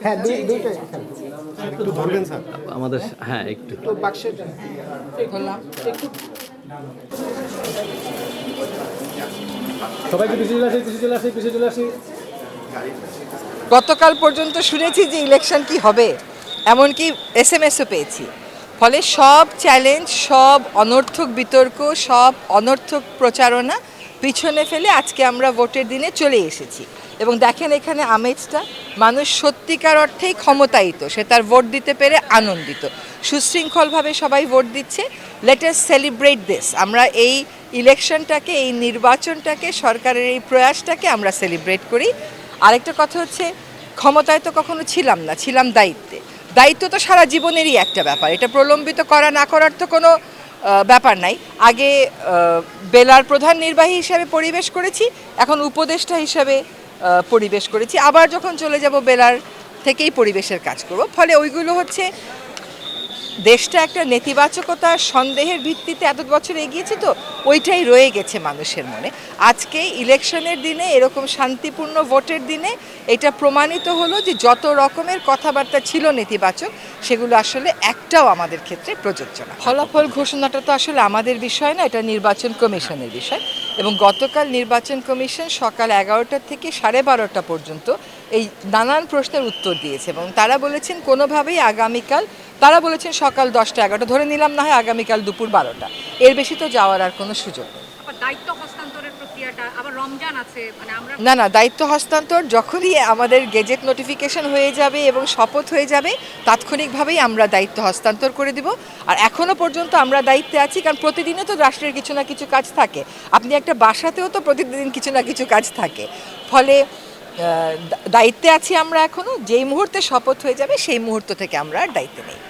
হ্যাঁ দুটোই একটু ধরবেন স্যার আমাদের। হ্যাঁ একটু তো বাক্সে সবাইকে পিছিয়ে চলে আসি। গতকাল পর্যন্ত শুনেছি যে ইলেকশন কি হবে, এমনকি SMS-ও পেয়েছি। ফলে সব চ্যালেঞ্জ, সব অনর্থক বিতর্ক, সব অনর্থক প্রচারণা পিছনে ফেলে আজকে আমরা ভোটের দিনে চলে এসেছি। এবং দেখেন এখানে আমেজটা, মানুষ সত্যিকার অর্থেই ক্ষমতায়িত, সে তার ভোট দিতে পেরে আনন্দিত, সুশৃঙ্খলভাবে সবাই ভোট দিচ্ছে। Let us celebrate this. আমরা এই ইলেকশনটাকে, এই নির্বাচনটাকে, সরকারের এই প্রয়াসটাকে আমরা সেলিব্রেট করি। আরেকটা কথা হচ্ছে, ক্ষমতায় তো কখনো ছিলাম না, ছিলাম দায়িত্বে। দায়িত্ব তো সারা জীবনেরই একটা ব্যাপার, এটা প্রলম্বিত করা না করার তো কোনো ব্যাপার নাই। আগে বেলার প্রধান নির্বাহী হিসাবে পরিবেশ করেছি, এখন উপদেষ্টা হিসাবে পরিবেশ করেছি, আবার যখন চলে যাব বেলার থেকেই পরিবেশের কাজ করব। ফলে ওইগুলো হচ্ছে, দেশটা একটা নেতিবাচকতার সন্দেহের ভিত্তিতে এত বছর এগিয়েছে, তো ওইটাই রয়ে গেছে মানুষের মনে। আজকে ইলেকশনের দিনে, এরকম শান্তিপূর্ণ ভোটের দিনে এটা প্রমাণিত হলো যে যত রকমের কথাবার্তা ছিল নেতিবাচক, সেগুলো আসলে একটাও আমাদের ক্ষেত্রে প্রযোজ্য না। ফলাফল ঘোষণাটা তো আসলে আমাদের বিষয় না, এটা নির্বাচন কমিশনের বিষয়। এবং গতকাল নির্বাচন কমিশন সকাল 11টা থেকে 12:30 পর্যন্ত এই নানান প্রশ্নের উত্তর দিয়েছে এবং তারা বলেছেন কোনোভাবেই আগামীকাল, তারা বলেছেন সকাল 10টা 11টা, ধরে নিলাম না হয় আগামীকাল দুপুর 12টা, এর বেশি তো যাওয়ার আর কোনো সুযোগ নেই। দায়িত্ব হস্তান্তরের প্রক্রিয়াটা আবার রমজান আছে, মানে আমরা না, দায়িত্ব হস্তান্তর যখনই আমাদের গেজেট নোটিফিকেশন হয়ে যাবে এবং শপথ হয়ে যাবে, তাৎক্ষণিকভাবেই আমরা দায়িত্ব হস্তান্তর করে দিব। আর এখনও পর্যন্ত আমরা দায়িত্বে আছি, কারণ প্রতিদিনই তো রাষ্ট্রের কিছু না কিছু কাজ থাকে, আপনি একটা বাসাতেও তো প্রতিদিন কিছু না কিছু কাজ থাকে। ফলে দায়িত্বে আছি আমরা এখনও, যেই মুহূর্তে শপথ হয়ে যাবে সেই মুহূর্ত থেকে আমরা আর দায়িত্বে নেই।